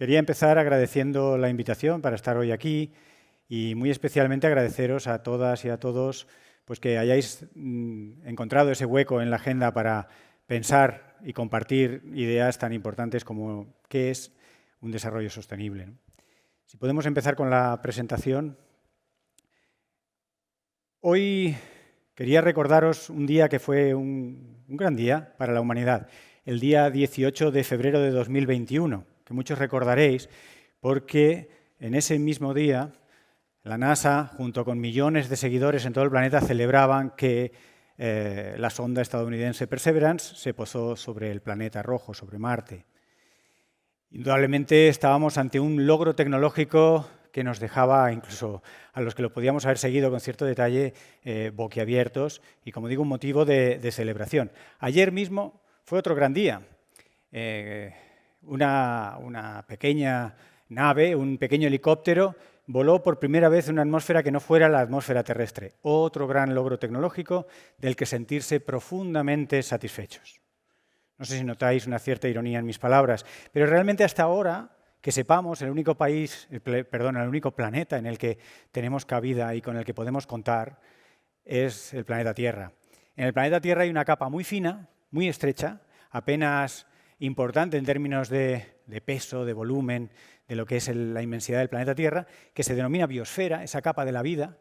Quería empezar agradeciendo la invitación para estar hoy aquí y muy especialmente agradeceros a todas y a todos pues que hayáis encontrado ese hueco en la agenda para pensar y compartir ideas tan importantes como qué es un desarrollo sostenible, ¿no? Si podemos empezar con la presentación. Hoy quería recordaros un día que fue un gran día para la humanidad, el día 18 de febrero de 2021, que muchos recordaréis porque en ese mismo día la NASA, junto con millones de seguidores en todo el planeta, celebraban que la sonda estadounidense Perseverance se posó sobre el planeta rojo, sobre Marte. Indudablemente estábamos ante un logro tecnológico que nos dejaba, incluso a los que lo podíamos haber seguido con cierto detalle, boquiabiertos y, como digo, un motivo de celebración. Ayer mismo fue otro gran día. Una pequeña nave, un pequeño helicóptero, voló por primera vez en una atmósfera que no fuera la atmósfera terrestre. Otro gran logro tecnológico del que sentirse profundamente satisfechos. No sé si notáis una cierta ironía en mis palabras, pero realmente hasta ahora, que sepamos, el único planeta en el que tenemos cabida y con el que podemos contar es el planeta Tierra. En el planeta Tierra hay una capa muy fina, muy estrecha, apenas importante en términos de peso, de volumen, de lo que es la inmensidad del planeta Tierra, que se denomina biosfera, esa capa de la vida,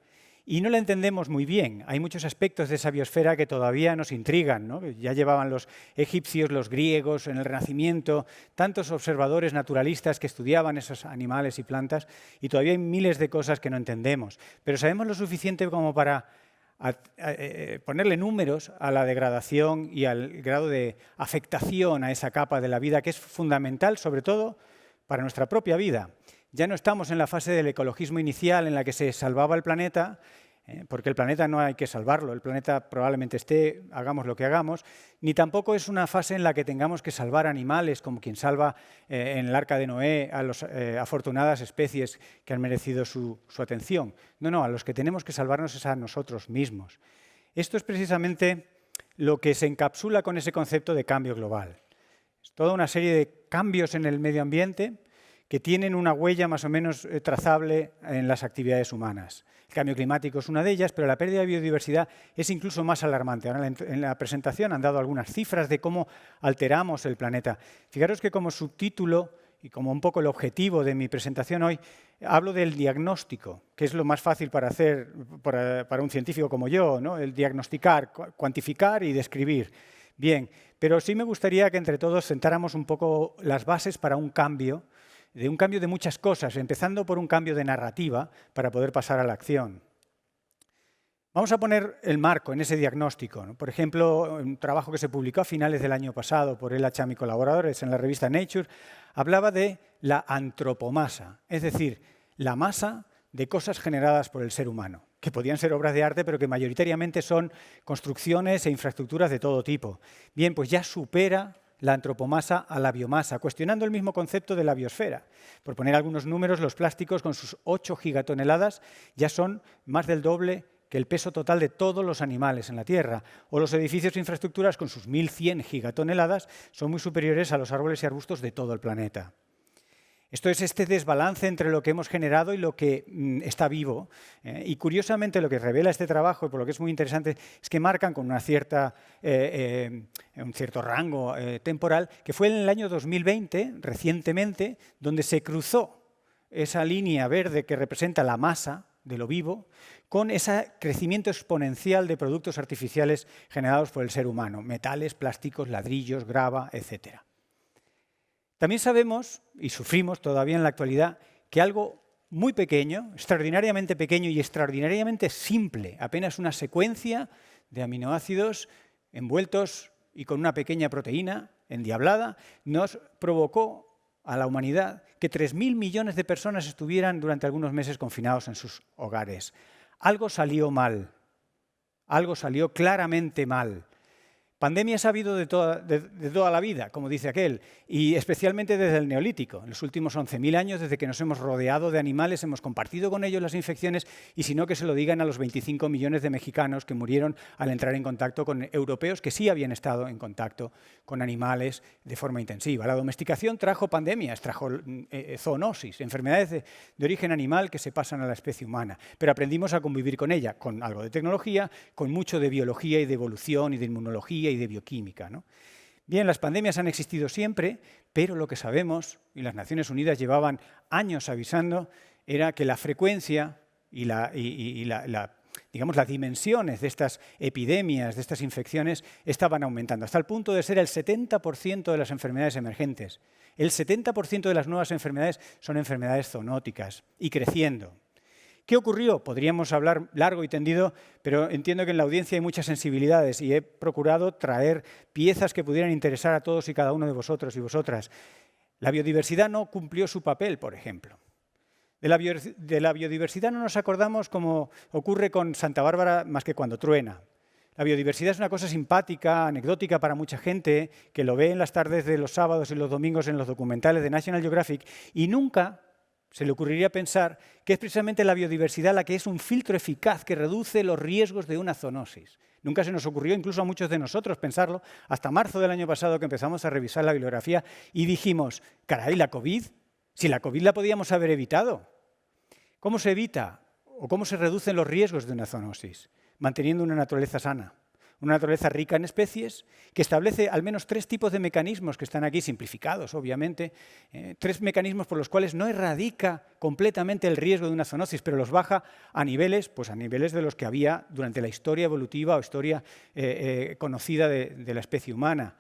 y no la entendemos muy bien. Hay muchos aspectos de esa biosfera que todavía nos intrigan, ¿no? Ya llevaban los egipcios, los griegos, en el Renacimiento, tantos observadores naturalistas que estudiaban esos animales y plantas, y todavía hay miles de cosas que no entendemos. Pero sabemos lo suficiente como para ponerle números a la degradación y al grado de afectación a esa capa de la vida, que es fundamental, sobre todo, para nuestra propia vida. Ya no estamos en la fase del ecologismo inicial en la que se salvaba el planeta, porque el planeta no hay que salvarlo, el planeta probablemente esté, hagamos lo que hagamos, ni tampoco es una fase en la que tengamos que salvar animales, como quien salva en el Arca de Noé a las afortunadas especies que han merecido su atención. No, a los que tenemos que salvarnos es a nosotros mismos. Esto es precisamente lo que se encapsula con ese concepto de cambio global. Es toda una serie de cambios en el medio ambiente que tienen una huella más o menos trazable en las actividades humanas. El cambio climático es una de ellas, pero la pérdida de biodiversidad es incluso más alarmante. Ahora en la presentación han dado algunas cifras de cómo alteramos el planeta. Fijaros que como subtítulo y como un poco el objetivo de mi presentación hoy, hablo del diagnóstico, que es lo más fácil para hacer para un científico como yo, ¿no? El diagnosticar, cuantificar y describir. Bien, pero sí me gustaría que entre todos sentáramos un poco las bases para un cambio de muchas cosas, empezando por un cambio de narrativa para poder pasar a la acción. Vamos a poner el marco en ese diagnóstico, ¿no? Por ejemplo, un trabajo que se publicó a finales del año pasado por Ella Cham y colaboradores en la revista Nature, hablaba de la antropomasa, es decir, la masa de cosas generadas por el ser humano, que podían ser obras de arte, pero que mayoritariamente son construcciones e infraestructuras de todo tipo. Bien, pues ya supera la antropomasa a la biomasa, cuestionando el mismo concepto de la biosfera. Por poner algunos números, los plásticos con sus 8 gigatoneladas ya son más del doble que el peso total de todos los animales en la Tierra, o los edificios e infraestructuras con sus 1.100 gigatoneladas son muy superiores a los árboles y arbustos de todo el planeta. Esto es este desbalance entre lo que hemos generado y lo que está vivo. Y curiosamente lo que revela este trabajo, y por lo que es muy interesante, es que marcan con un cierto rango temporal, que fue en el año 2020, recientemente, donde se cruzó esa línea verde que representa la masa de lo vivo, con ese crecimiento exponencial de productos artificiales generados por el ser humano, metales, plásticos, ladrillos, grava, etc. También sabemos, y sufrimos todavía en la actualidad, que algo muy pequeño, extraordinariamente pequeño y extraordinariamente simple, apenas una secuencia de aminoácidos envueltos y con una pequeña proteína endiablada, nos provocó a la humanidad que 3.000 millones de personas estuvieran durante algunos meses confinados en sus hogares. Algo salió mal, algo salió claramente mal. Pandemias ha habido de toda la vida, como dice aquel, y especialmente desde el Neolítico. En los últimos 11.000 años, desde que nos hemos rodeado de animales, hemos compartido con ellos las infecciones, y si no, que se lo digan a los 25 millones de mexicanos que murieron al entrar en contacto con europeos que sí habían estado en contacto con animales de forma intensiva. La domesticación trajo pandemias, trajo zoonosis, enfermedades de origen animal que se pasan a la especie humana, pero aprendimos a convivir con ella, con algo de tecnología, con mucho de biología y de evolución y de inmunología y de bioquímica, ¿no? Bien, las pandemias han existido siempre, pero lo que sabemos, y las Naciones Unidas llevaban años avisando, era que la frecuencia y digamos, las dimensiones de estas epidemias, de estas infecciones, estaban aumentando, hasta el punto de ser el 70% de las enfermedades emergentes. El 70% de las nuevas enfermedades son enfermedades zoonóticas y creciendo. ¿Qué ocurrió? Podríamos hablar largo y tendido, pero entiendo que en la audiencia hay muchas sensibilidades y he procurado traer piezas que pudieran interesar a todos y cada uno de vosotros y vosotras. La biodiversidad no cumplió su papel, por ejemplo. De la biodiversidad no nos acordamos como ocurre con Santa Bárbara más que cuando truena. La biodiversidad es una cosa simpática, anecdótica para mucha gente, que lo ve en las tardes de los sábados y los domingos en los documentales de National Geographic, y nunca se le ocurriría pensar que es precisamente la biodiversidad la que es un filtro eficaz que reduce los riesgos de una zoonosis. Nunca se nos ocurrió, incluso a muchos de nosotros, pensarlo, hasta marzo del año pasado que empezamos a revisar la bibliografía y dijimos, caray, ¿la COVID? Si la COVID la podíamos haber evitado. ¿Cómo se evita o cómo se reducen los riesgos de una zoonosis? Manteniendo una naturaleza sana. Una naturaleza rica en especies, que establece al menos 3 tipos de mecanismos que están aquí simplificados, obviamente, 3 mecanismos por los cuales no erradica completamente el riesgo de una zoonosis, pero los baja a niveles de los que había durante la historia evolutiva o historia conocida de la especie humana.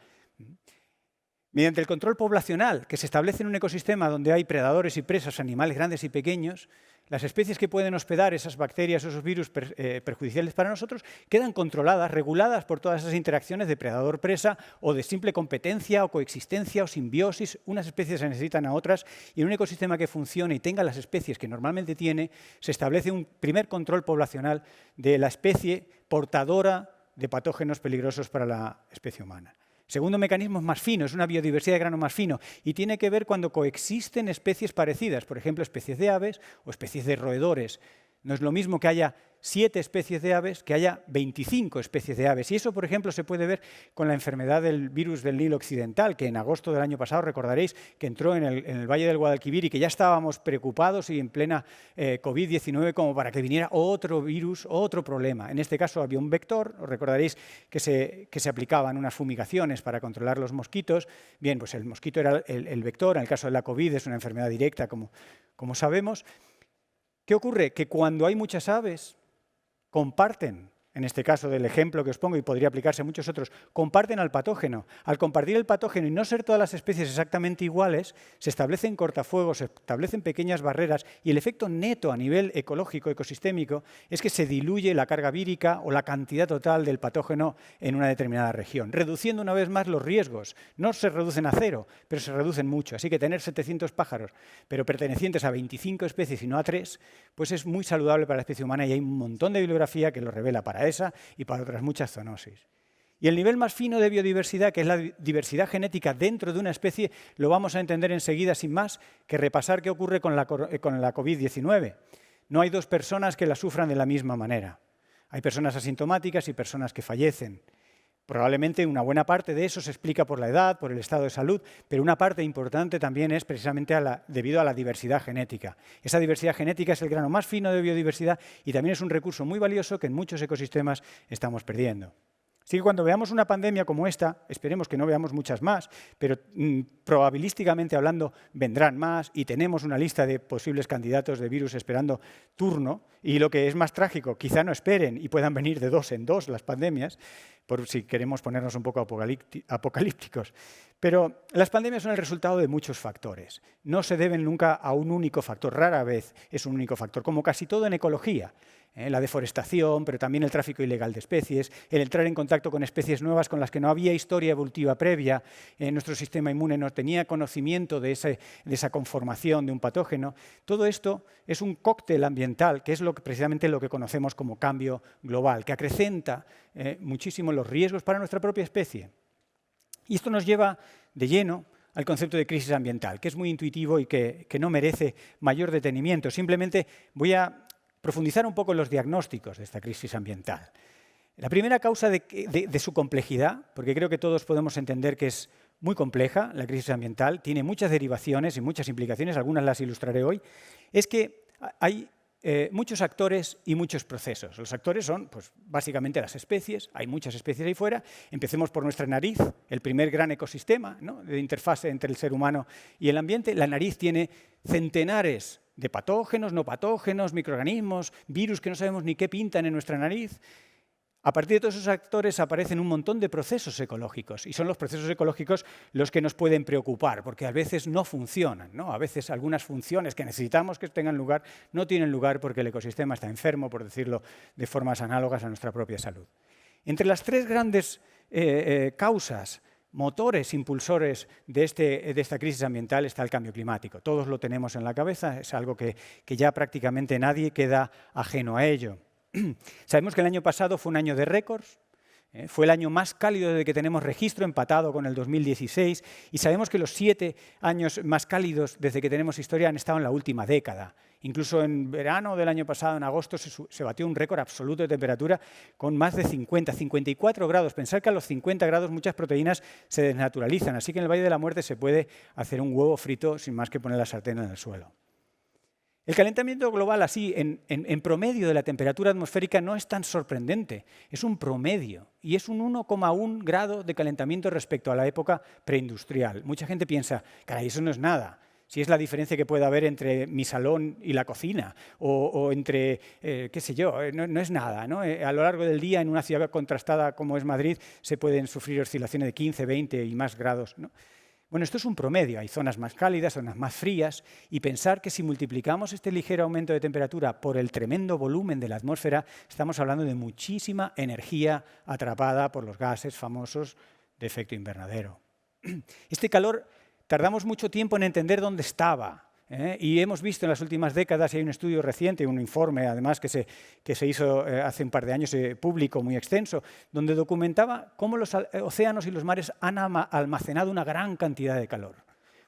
Mediante el control poblacional que se establece en un ecosistema donde hay predadores y presas, animales grandes y pequeños, las especies que pueden hospedar esas bacterias o esos virus perjudiciales para nosotros quedan controladas, reguladas por todas esas interacciones de predador-presa o de simple competencia o coexistencia o simbiosis. Unas especies se necesitan a otras y en un ecosistema que funcione y tenga las especies que normalmente tiene, se establece un primer control poblacional de la especie portadora de patógenos peligrosos para la especie humana. Segundo mecanismo es más fino, es una biodiversidad de grano más fino y tiene que ver cuando coexisten especies parecidas, por ejemplo, especies de aves o especies de roedores. No es lo mismo que haya 7 especies de aves que haya 25 especies de aves. Y eso, por ejemplo, se puede ver con la enfermedad del virus del Nilo Occidental, que en agosto del año pasado, recordaréis, que entró en el Valle del Guadalquivir y que ya estábamos preocupados y en plena COVID-19 como para que viniera otro virus, otro problema. En este caso había un vector, os recordaréis que se aplicaban unas fumigaciones para controlar los mosquitos. Bien, pues el mosquito era el vector, en el caso de la COVID es una enfermedad directa, como sabemos. ¿Qué ocurre? Que cuando hay muchas aves, comparten, en este caso del ejemplo que os pongo y podría aplicarse a muchos otros, comparten al patógeno. Al compartir el patógeno y no ser todas las especies exactamente iguales, se establecen cortafuegos, se establecen pequeñas barreras y el efecto neto a nivel ecológico, ecosistémico, es que se diluye la carga vírica o la cantidad total del patógeno en una determinada región, reduciendo una vez más los riesgos. No se reducen a 0, pero se reducen mucho. Así que tener 700 pájaros, pero pertenecientes a 25 especies y no a 3, pues es muy saludable para la especie humana y hay un montón de bibliografía que lo revela para esa y para otras muchas zoonosis. Y el nivel más fino de biodiversidad, que es la diversidad genética dentro de una especie, lo vamos a entender enseguida sin más que repasar qué ocurre con la COVID-19. No hay 2 personas que la sufran de la misma manera. Hay personas asintomáticas y personas que fallecen. Probablemente una buena parte de eso se explica por la edad, por el estado de salud, pero una parte importante también es precisamente debido a la diversidad genética. Esa diversidad genética es el grano más fino de biodiversidad y también es un recurso muy valioso que en muchos ecosistemas estamos perdiendo. Así que cuando veamos una pandemia como esta, esperemos que no veamos muchas más, pero probabilísticamente hablando vendrán más y tenemos una lista de posibles candidatos de virus esperando turno y lo que es más trágico, quizá no esperen y puedan venir de 2 en 2 las pandemias, por si queremos ponernos un poco apocalípticos. Pero las pandemias son el resultado de muchos factores. No se deben nunca a un único factor, rara vez es un único factor, como casi todo en ecología. La deforestación, pero también el tráfico ilegal de especies, el entrar en contacto con especies nuevas con las que no había historia evolutiva previa, nuestro sistema inmune no tenía conocimiento de esa conformación de un patógeno. Todo esto es un cóctel ambiental, que es precisamente lo que conocemos como cambio global, que acrecenta muchísimo los riesgos para nuestra propia especie. Y esto nos lleva de lleno al concepto de crisis ambiental, que es muy intuitivo y que no merece mayor detenimiento. Simplemente voy a profundizar un poco en los diagnósticos de esta crisis ambiental. La primera causa de su complejidad, porque creo que todos podemos entender que es muy compleja la crisis ambiental, tiene muchas derivaciones y muchas implicaciones, algunas las ilustraré hoy, es que hay muchos actores y muchos procesos. Los actores son, pues, básicamente las especies, hay muchas especies ahí fuera. Empecemos por nuestra nariz, el primer gran ecosistema, ¿no?, de interfase entre el ser humano y el ambiente. La nariz tiene centenares de patógenos, no patógenos, microorganismos, virus que no sabemos ni qué pintan en nuestra nariz. A partir de todos esos actores aparecen un montón de procesos ecológicos, y son los procesos ecológicos los que nos pueden preocupar, porque a veces no funcionan, ¿no? A veces algunas funciones que necesitamos que tengan lugar no tienen lugar porque el ecosistema está enfermo, por decirlo de formas análogas a nuestra propia salud. Entre las tres grandes causas, motores, impulsores de esta crisis ambiental está el cambio climático. Todos lo tenemos en la cabeza, es algo que ya prácticamente nadie queda ajeno a ello. Sabemos que el año pasado fue un año de récords, fue el año más cálido desde que tenemos registro, empatado con el 2016, y sabemos que los 7 años más cálidos desde que tenemos historia han estado en la última década. Incluso en verano del año pasado, en agosto, se batió un récord absoluto de temperatura con más de 54 grados. Pensar que a los 50 grados muchas proteínas se desnaturalizan, así que en el Valle de la Muerte se puede hacer un huevo frito sin más que poner la sartén en el suelo. El calentamiento global, así, en promedio de la temperatura atmosférica, no es tan sorprendente. Es un promedio y es un 1,1 grado de calentamiento respecto a la época preindustrial. Mucha gente piensa, caray, eso no es nada. Si es la diferencia que puede haber entre mi salón y la cocina, o entre, qué sé yo, no es nada, ¿no? A lo largo del día, en una ciudad contrastada como es Madrid, se pueden sufrir oscilaciones de 15, 20 y más grados, ¿no? Bueno, esto es un promedio, hay zonas más cálidas, zonas más frías, y pensar que si multiplicamos este ligero aumento de temperatura por el tremendo volumen de la atmósfera, estamos hablando de muchísima energía atrapada por los gases famosos de efecto invernadero. Este calor tardamos mucho tiempo en entender dónde estaba, y hemos visto en las últimas décadas, y hay un estudio reciente, un informe además que se hizo hace un par de años, público, muy extenso, donde documentaba cómo los océanos y los mares han almacenado una gran cantidad de calor,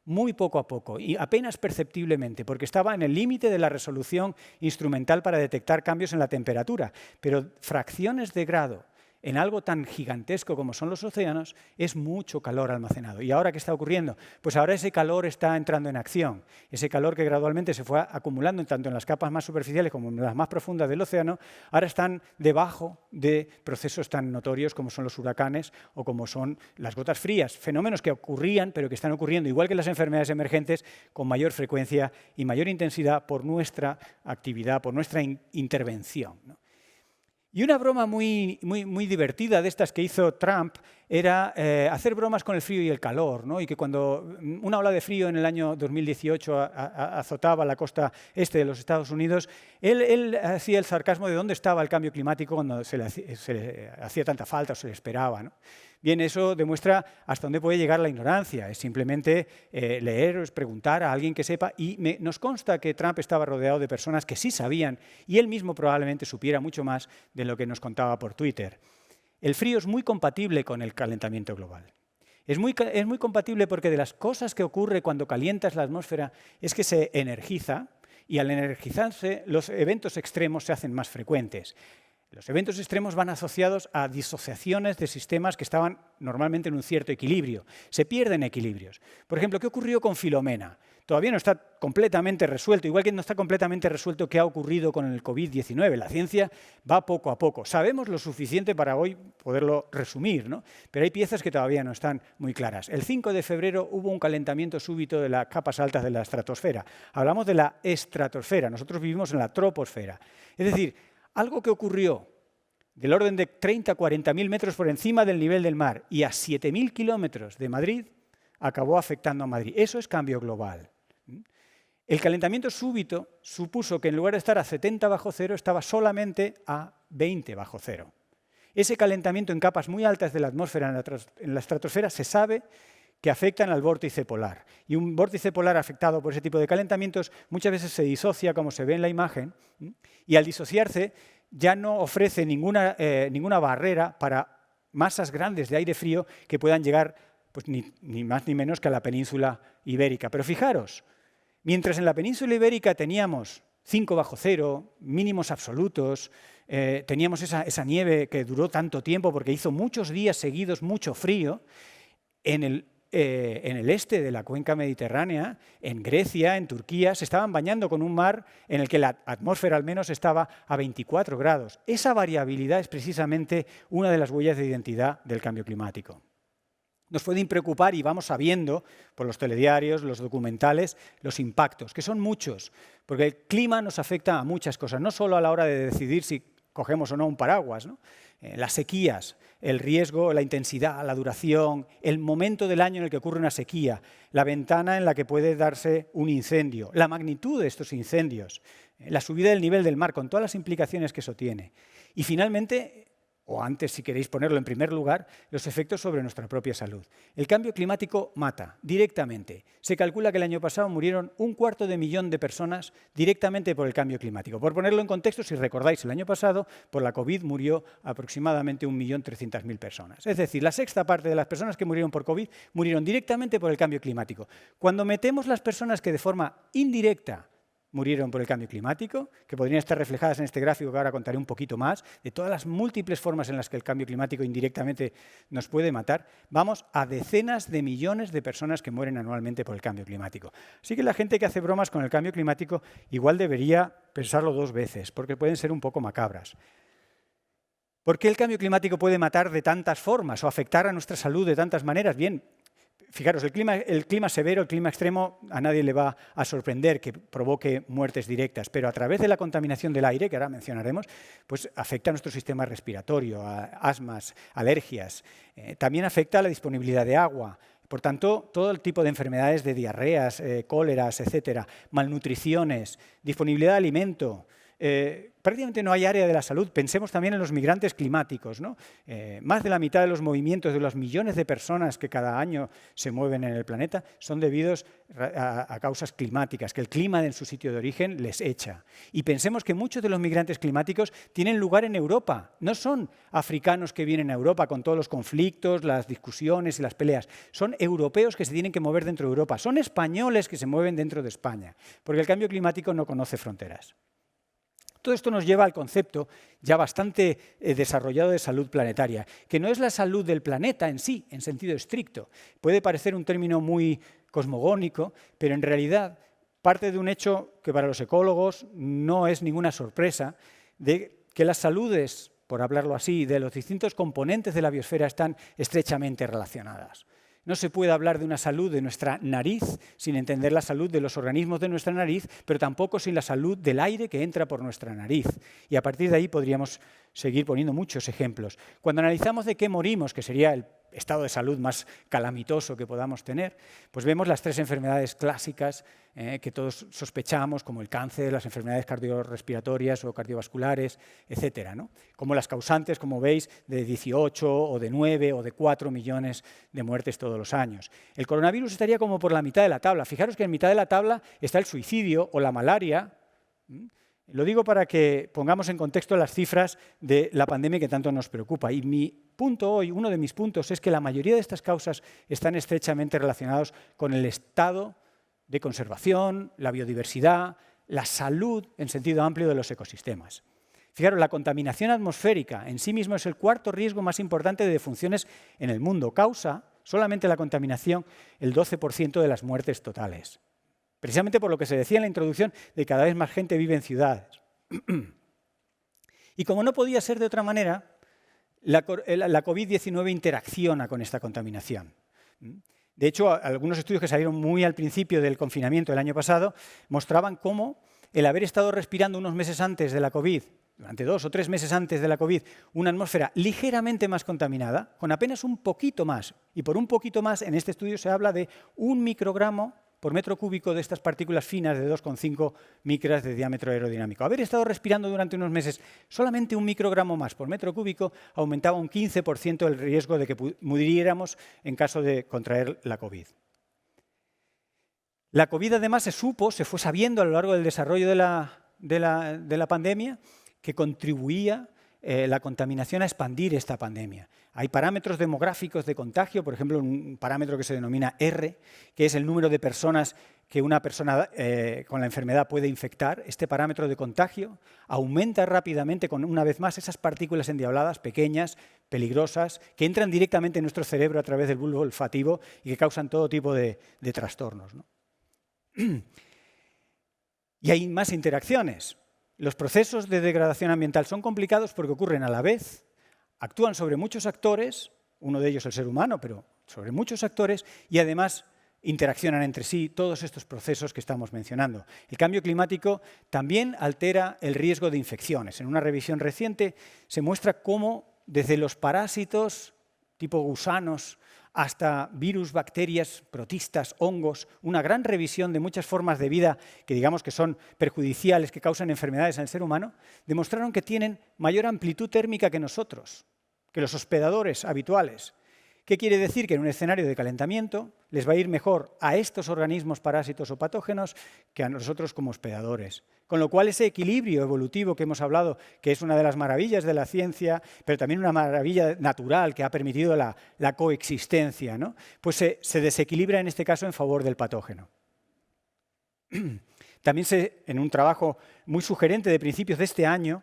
muy poco a poco y apenas perceptiblemente, porque estaba en el límite de la resolución instrumental para detectar cambios en la temperatura, pero fracciones de grado en algo tan gigantesco como son los océanos, es mucho calor almacenado. ¿Y ahora qué está ocurriendo? Pues ahora ese calor está entrando en acción. Ese calor que gradualmente se fue acumulando tanto en las capas más superficiales como en las más profundas del océano, ahora están debajo de procesos tan notorios como son los huracanes o como son las gotas frías. Fenómenos que ocurrían, pero que están ocurriendo, igual que las enfermedades emergentes, con mayor frecuencia y mayor intensidad por nuestra actividad, por nuestra intervención, ¿no? Y una broma muy divertida de estas que hizo Trump era hacer bromas con el frío y el calor, ¿no? Y que cuando una ola de frío en el año 2018 azotaba la costa este de los Estados Unidos, él hacía el sarcasmo de dónde estaba el cambio climático cuando se le hacía tanta falta o se le esperaba, ¿no? Bien, eso demuestra hasta dónde puede llegar la ignorancia. Es simplemente leer o preguntar a alguien que sepa. Y nos consta que Trump estaba rodeado de personas que sí sabían, y él mismo probablemente supiera mucho más de lo que nos contaba por Twitter. El frío es muy compatible con el calentamiento global. Es muy compatible porque de las cosas que ocurre cuando calientas la atmósfera es que se energiza, y al energizarse los eventos extremos se hacen más frecuentes. Los eventos extremos van asociados a disociaciones de sistemas que estaban normalmente en un cierto equilibrio. Se pierden equilibrios. Por ejemplo, ¿qué ocurrió con Filomena? Todavía no está completamente resuelto, igual que no está completamente resuelto qué ha ocurrido con el COVID-19. La ciencia va poco a poco. Sabemos lo suficiente para hoy poderlo resumir, ¿no? Pero hay piezas que todavía no están muy claras. El 5 de febrero hubo un calentamiento súbito de las capas altas de la estratosfera. Hablamos de la estratosfera, nosotros vivimos en la troposfera. Es decir, algo que ocurrió del orden de 30 a 40.000 metros por encima del nivel del mar y a 7.000 kilómetros de Madrid acabó afectando a Madrid. Eso es cambio global. El calentamiento súbito supuso que en lugar de estar a 70 bajo cero, estaba solamente a 20 bajo cero. Ese calentamiento en capas muy altas de la atmósfera, en la estratosfera, se sabe que afectan al vórtice polar. Y un vórtice polar afectado por ese tipo de calentamientos muchas veces se disocia, como se ve en la imagen, y al disociarse ya no ofrece ninguna barrera para masas grandes de aire frío que puedan llegar pues, ni más ni menos que a la península ibérica. Pero fijaros, mientras en la península ibérica teníamos 5 bajo cero, mínimos absolutos, teníamos esa nieve que duró tanto tiempo porque hizo muchos días seguidos mucho frío, en el este de la cuenca mediterránea, en Grecia, en Turquía, se estaban bañando con un mar en el que la atmósfera al menos estaba a 24 grados. Esa variabilidad es precisamente una de las huellas de identidad del cambio climático. Nos pueden preocupar, y vamos sabiendo por los telediarios, los documentales, los impactos, que son muchos, porque el clima nos afecta a muchas cosas, no solo a la hora de decidir si cogemos o no un paraguas, ¿no? Las sequías, el riesgo, la intensidad, la duración, el momento del año en el que ocurre una sequía, la ventana en la que puede darse un incendio, la magnitud de estos incendios, la subida del nivel del mar, con todas las implicaciones que eso tiene. Y finalmente, o antes, si queréis ponerlo en primer lugar, los efectos sobre nuestra propia salud. El cambio climático mata directamente. Se calcula que el año pasado murieron 250.000 de personas directamente por el cambio climático. Por ponerlo en contexto, si recordáis, el año pasado por la COVID murió aproximadamente 1.300.000 personas. Es decir, la sexta parte de las personas que murieron por COVID murieron directamente por el cambio climático. Cuando metemos las personas que de forma indirecta murieron por el cambio climático, que podrían estar reflejadas en este gráfico que ahora contaré un poquito más, de todas las múltiples formas en las que el cambio climático indirectamente nos puede matar, vamos a decenas de millones de personas que mueren anualmente por el cambio climático. Así que la gente que hace bromas con el cambio climático igual debería pensarlo 2 veces, porque pueden ser un poco macabras. ¿Por qué el cambio climático puede matar de tantas formas o afectar a nuestra salud de tantas maneras? Bien, fijaros, el clima severo, el clima extremo, a nadie le va a sorprender que provoque muertes directas, pero a través de la contaminación del aire, que ahora mencionaremos, pues afecta a nuestro sistema respiratorio, a asmas, alergias. También afecta a la disponibilidad de agua. Por tanto, todo el tipo de enfermedades de diarreas, cóleras, etcétera, malnutriciones, disponibilidad de alimento. Prácticamente no hay área de la salud. Pensemos también en los migrantes climáticos, ¿no? Más de la mitad de los movimientos de los millones de personas que cada año se mueven en el planeta son debidos a causas climáticas, que el clima en su sitio de origen les echa. Y pensemos que muchos de los migrantes climáticos tienen lugar en Europa. No son africanos que vienen a Europa con todos los conflictos, las discusiones y las peleas. Son europeos que se tienen que mover dentro de Europa. Son españoles que se mueven dentro de España, porque el cambio climático no conoce fronteras. Todo esto nos lleva al concepto ya bastante desarrollado de salud planetaria, que no es la salud del planeta en sí, en sentido estricto. Puede parecer un término muy cosmogónico, pero en realidad parte de un hecho que para los ecólogos no es ninguna sorpresa, de que las saludes, por hablarlo así, de los distintos componentes de la biosfera están estrechamente relacionadas. No se puede hablar de una salud de nuestra nariz sin entender la salud de los organismos de nuestra nariz, pero tampoco sin la salud del aire que entra por nuestra nariz. Y a partir de ahí podríamos seguir poniendo muchos ejemplos. Cuando analizamos de qué morimos, que sería el estado de salud más calamitoso que podamos tener, pues vemos las 3 enfermedades clásicas que todos sospechamos, como el cáncer, las enfermedades cardiorrespiratorias o cardiovasculares, etcétera, ¿no? Como las causantes, como veis, de 18 o de 9 o de 4 millones de muertes todos los años. El coronavirus estaría como por la mitad de la tabla. Fijaros que en mitad de la tabla está el suicidio o la malaria. Lo digo para que pongamos en contexto las cifras de la pandemia que tanto nos preocupa. Y mi punto hoy, uno de mis puntos, es que la mayoría de estas causas están estrechamente relacionadas con el estado de conservación, la biodiversidad, la salud en sentido amplio de los ecosistemas. Fijaros, la contaminación atmosférica en sí mismo es el 4º riesgo más importante de defunciones en el mundo. Causa, solamente la contaminación, el 12% de las muertes totales. Precisamente por lo que se decía en la introducción, de cada vez más gente vive en ciudades. Y como no podía ser de otra manera, la COVID-19 interacciona con esta contaminación. De hecho, algunos estudios que salieron muy al principio del confinamiento del año pasado mostraban cómo el haber estado respirando unos meses antes de la COVID durante 2 o 3 meses antes de la COVID, una atmósfera ligeramente más contaminada, con apenas un poquito más. Y por un poquito más, en este estudio se habla de 1 microgramo por metro cúbico de estas partículas finas de 2,5 micras de diámetro aerodinámico. Haber estado respirando durante unos meses solamente 1 microgramo más por metro cúbico aumentaba un 15% el riesgo de que muriéramos en caso de contraer la COVID. La COVID además se fue sabiendo a lo largo del desarrollo de la pandemia que contribuía la contaminación a expandir esta pandemia. Hay parámetros demográficos de contagio, por ejemplo, un parámetro que se denomina R, que es el número de personas que una persona con la enfermedad puede infectar. Este parámetro de contagio aumenta rápidamente con, una vez más, esas partículas endiabladas, pequeñas, peligrosas, que entran directamente en nuestro cerebro a través del bulbo olfativo y que causan todo tipo de trastornos, ¿no? Y hay más interacciones. Los procesos de degradación ambiental son complicados porque ocurren a la vez, actúan sobre muchos actores, uno de ellos el ser humano, pero sobre muchos actores, y además interaccionan entre sí todos estos procesos que estamos mencionando. El cambio climático también altera el riesgo de infecciones. En una revisión reciente se muestra cómo desde los parásitos tipo gusanos hasta virus, bacterias, protistas, hongos, una gran revisión de muchas formas de vida que digamos que son perjudiciales, que causan enfermedades en el ser humano, demostraron que tienen mayor amplitud térmica que nosotros, que los hospedadores habituales. ¿Qué quiere decir? Que en un escenario de calentamiento les va a ir mejor a estos organismos parásitos o patógenos que a nosotros como hospedadores. Con lo cual ese equilibrio evolutivo que hemos hablado, que es una de las maravillas de la ciencia, pero también una maravilla natural que ha permitido la coexistencia, ¿no? Pues se desequilibra en este caso en favor del patógeno. También en un trabajo muy sugerente de principios de este año,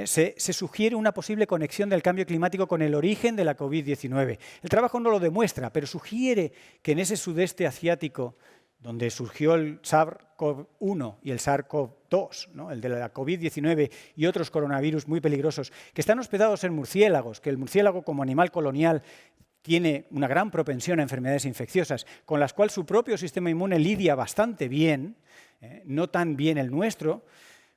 se sugiere una posible conexión del cambio climático con el origen de la COVID-19. El trabajo no lo demuestra, pero sugiere que en ese sudeste asiático, donde surgió el SARS-CoV-1 y el SARS-CoV-2, ¿no? El de la COVID-19 y otros coronavirus muy peligrosos, que están hospedados en murciélagos, que el murciélago como animal colonial tiene una gran propensión a enfermedades infecciosas, con las cuales su propio sistema inmune lidia bastante bien, no tan bien el nuestro,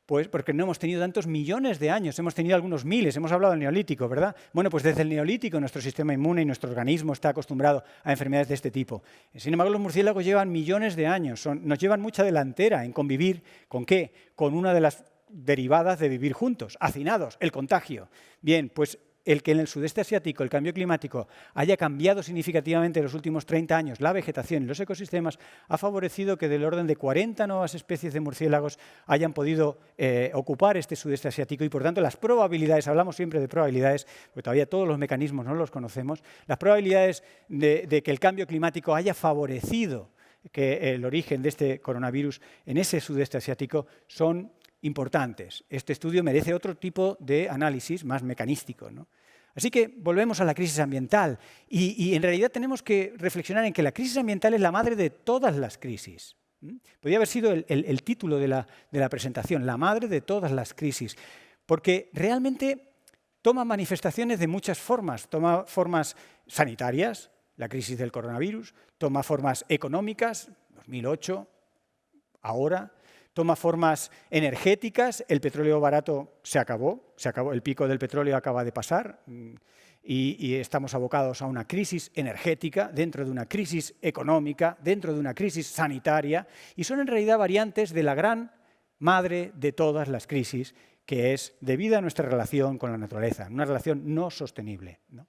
pues porque no hemos tenido tantos millones de años, hemos tenido algunos miles, hemos hablado del Neolítico, ¿verdad? Bueno, pues desde el Neolítico nuestro sistema inmune y nuestro organismo está acostumbrado a enfermedades de este tipo. Sin embargo, los murciélagos llevan millones de años, nos llevan mucha delantera en convivir, ¿con qué? Con una de las derivadas de vivir juntos, hacinados, el contagio. Bien, pues el que en el sudeste asiático el cambio climático haya cambiado significativamente en los últimos 30 años la vegetación y los ecosistemas ha favorecido que del orden de 40 nuevas especies de murciélagos hayan podido ocupar este sudeste asiático y por tanto las probabilidades, hablamos siempre de probabilidades, porque todavía todos los mecanismos no los conocemos, las probabilidades de que el cambio climático haya favorecido que el origen de este coronavirus en ese sudeste asiático son importantes. Este estudio merece otro tipo de análisis más mecanístico, ¿no? Así que volvemos a la crisis ambiental y en realidad tenemos que reflexionar en que la crisis ambiental es la madre de todas las crisis. Podría haber sido el título de la presentación, la madre de todas las crisis, porque realmente toma manifestaciones de muchas formas. Toma formas sanitarias, la crisis del coronavirus, toma formas económicas, 2008, ahora. Toma formas energéticas, el petróleo barato se acabó, el pico del petróleo acaba de pasar y estamos abocados a una crisis energética, dentro de una crisis económica, dentro de una crisis sanitaria, y son en realidad variantes de la gran madre de todas las crisis, que es debida a nuestra relación con la naturaleza, una relación no sostenible, ¿no?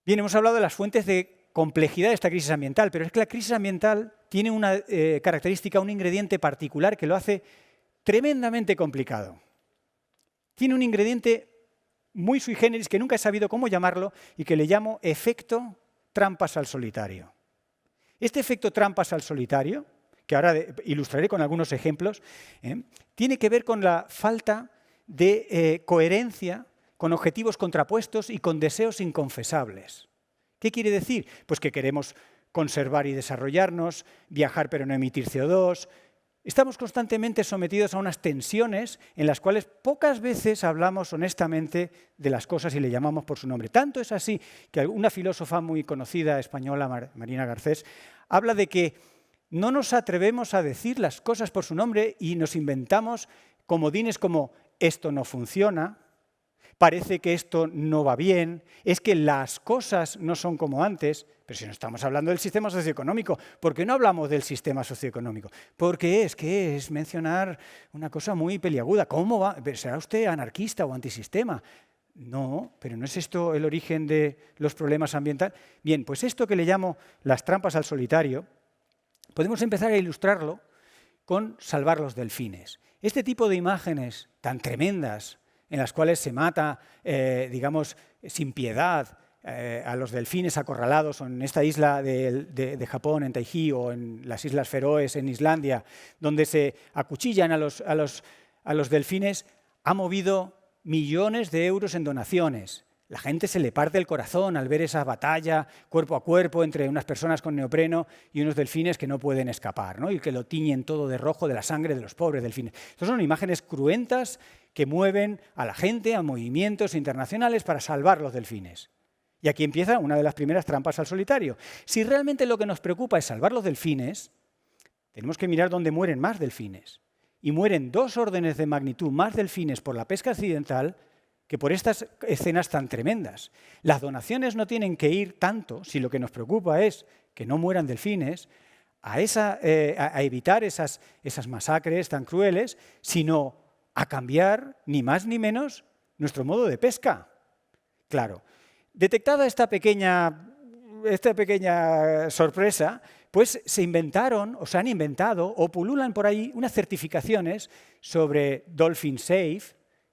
Bien, hemos hablado de las fuentes de complejidad de esta crisis ambiental, pero es que la crisis ambiental tiene una característica, un ingrediente particular que lo hace tremendamente complicado. Tiene un ingrediente muy sui generis que nunca he sabido cómo llamarlo y que le llamo efecto trampas al solitario. Este efecto trampas al solitario, que ahora ilustraré con algunos ejemplos, tiene que ver con la falta de coherencia, con objetivos contrapuestos y con deseos inconfesables. ¿Qué quiere decir? Pues que queremos conservar y desarrollarnos, viajar pero no emitir CO2. Estamos constantemente sometidos a unas tensiones en las cuales pocas veces hablamos honestamente de las cosas y le llamamos por su nombre. Tanto es así que una filósofa muy conocida española, Marina Garcés, habla de que no nos atrevemos a decir las cosas por su nombre y nos inventamos comodines como esto no funciona, parece que esto no va bien, es que las cosas no son como antes. Pero si no estamos hablando del sistema socioeconómico, ¿por qué no hablamos del sistema socioeconómico? Porque es mencionar una cosa muy peliaguda. ¿Cómo va? ¿Será usted anarquista o antisistema? No, pero ¿no es esto el origen de los problemas ambientales? Bien, pues esto que le llamo las trampas al solitario, podemos empezar a ilustrarlo con salvar los delfines. Este tipo de imágenes tan tremendas, en las cuales se mata, digamos, sin piedad, a los delfines acorralados o en esta isla de Japón, en Taiji, o en las Islas Feroes, en Islandia, donde se acuchillan a los delfines, ha movido millones de euros en donaciones. La gente se le parte el corazón al ver esa batalla cuerpo a cuerpo entre unas personas con neopreno y unos delfines que no pueden escapar, ¿no? Y que lo tiñen todo de rojo de la sangre de los pobres delfines. Estas son imágenes cruentas que mueven a la gente, a movimientos internacionales para salvar los delfines. Y aquí empieza una de las primeras trampas al solitario. Si realmente lo que nos preocupa es salvar los delfines, tenemos que mirar dónde mueren más delfines. Y mueren 2 órdenes de magnitud más delfines por la pesca accidental que por estas escenas tan tremendas. Las donaciones no tienen que ir tanto, si lo que nos preocupa es que no mueran delfines, a evitar esas masacres tan crueles, sino a cambiar, ni más ni menos, nuestro modo de pesca. Claro, detectada esta pequeña sorpresa, pues se inventaron, o se han inventado, o pululan por ahí unas certificaciones sobre Dolphin Safe,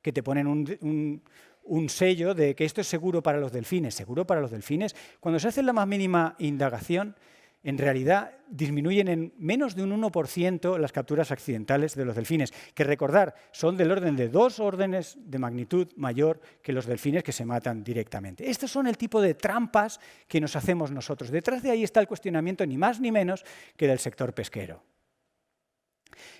que te ponen un sello de que esto es seguro para los delfines. ¿Seguro para los delfines? Cuando se hace la más mínima indagación, en realidad disminuyen en menos de un 1% las capturas accidentales de los delfines, que recordar, son del orden de 2 órdenes de magnitud mayor que los delfines que se matan directamente. Estos son el tipo de trampas que nos hacemos nosotros. Detrás de ahí está el cuestionamiento ni más ni menos que del sector pesquero.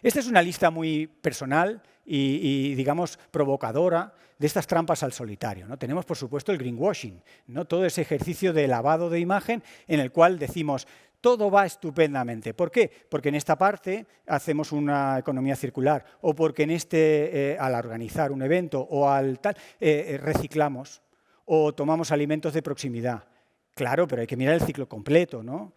Esta es una lista muy personal y digamos, provocadora de estas trampas al solitario, ¿no? Tenemos, por supuesto, el greenwashing, ¿no? Todo ese ejercicio de lavado de imagen en el cual decimos todo va estupendamente. ¿Por qué? Porque en esta parte hacemos una economía circular, o porque al organizar un evento o al tal, reciclamos, o tomamos alimentos de proximidad. Claro, pero hay que mirar el ciclo completo, ¿no?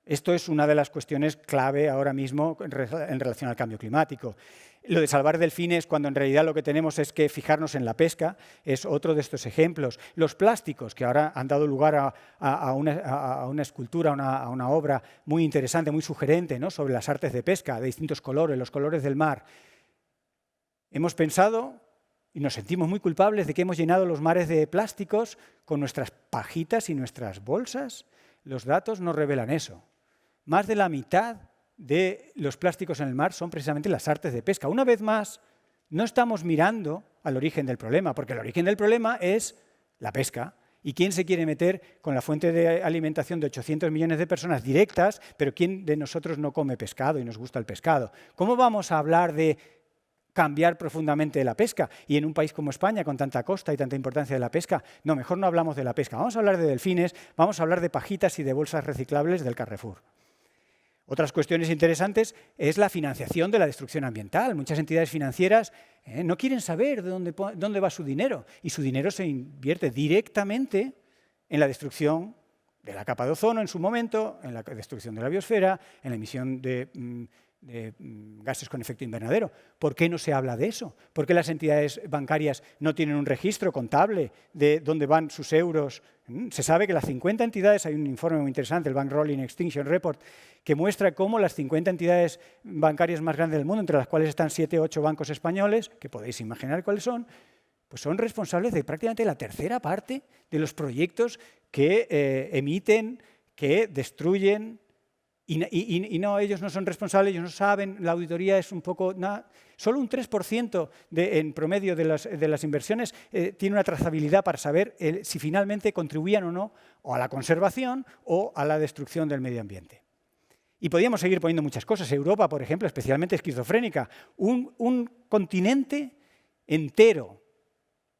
Esto es una de las cuestiones clave ahora mismo en relación al cambio climático. Lo de salvar delfines, cuando en realidad lo que tenemos es que fijarnos en la pesca, es otro de estos ejemplos. Los plásticos, que ahora han dado lugar a una escultura, a una obra muy interesante, muy sugerente, ¿no? Sobre las artes de pesca, de distintos colores, los colores del mar. Hemos pensado y nos sentimos muy culpables de que hemos llenado los mares de plásticos con nuestras pajitas y nuestras bolsas. Los datos nos revelan eso. Más de la mitad de los plásticos en el mar son precisamente las artes de pesca. Una vez más, no estamos mirando al origen del problema, porque el origen del problema es la pesca. ¿Y quién se quiere meter con la fuente de alimentación de 800 millones de personas directas, pero quién de nosotros no come pescado y nos gusta el pescado? ¿Cómo vamos a hablar de cambiar profundamente la pesca? Y en un país como España, con tanta costa y tanta importancia de la pesca, no, mejor no hablamos de la pesca. Vamos a hablar de delfines, vamos a hablar de pajitas y de bolsas reciclables del Carrefour. Otras cuestiones interesantes es la financiación de la destrucción ambiental. Muchas entidades financieras no quieren saber de dónde va su dinero, y su dinero se invierte directamente en la destrucción de la capa de ozono en su momento, en la destrucción de la biosfera, en la emisión de gases con efecto invernadero. ¿Por qué no se habla de eso? ¿Por qué las entidades bancarias no tienen un registro contable de dónde van sus euros? Se sabe que las 50 entidades, hay un informe muy interesante, el Bank Rolling Extinction Report, que muestra cómo las 50 entidades bancarias más grandes del mundo, entre las cuales están 7 o 8 bancos españoles, que podéis imaginar cuáles son, pues son responsables de prácticamente la tercera parte de los proyectos que emiten, que destruyen. Y no, ellos no son responsables, ellos no saben, la auditoría es un poco... Solo un 3% en promedio de las inversiones tiene una trazabilidad para saber si finalmente contribuían o no o a la conservación o a la destrucción del medio ambiente. Y podríamos seguir poniendo muchas cosas. Europa, por ejemplo, especialmente esquizofrénica, un continente entero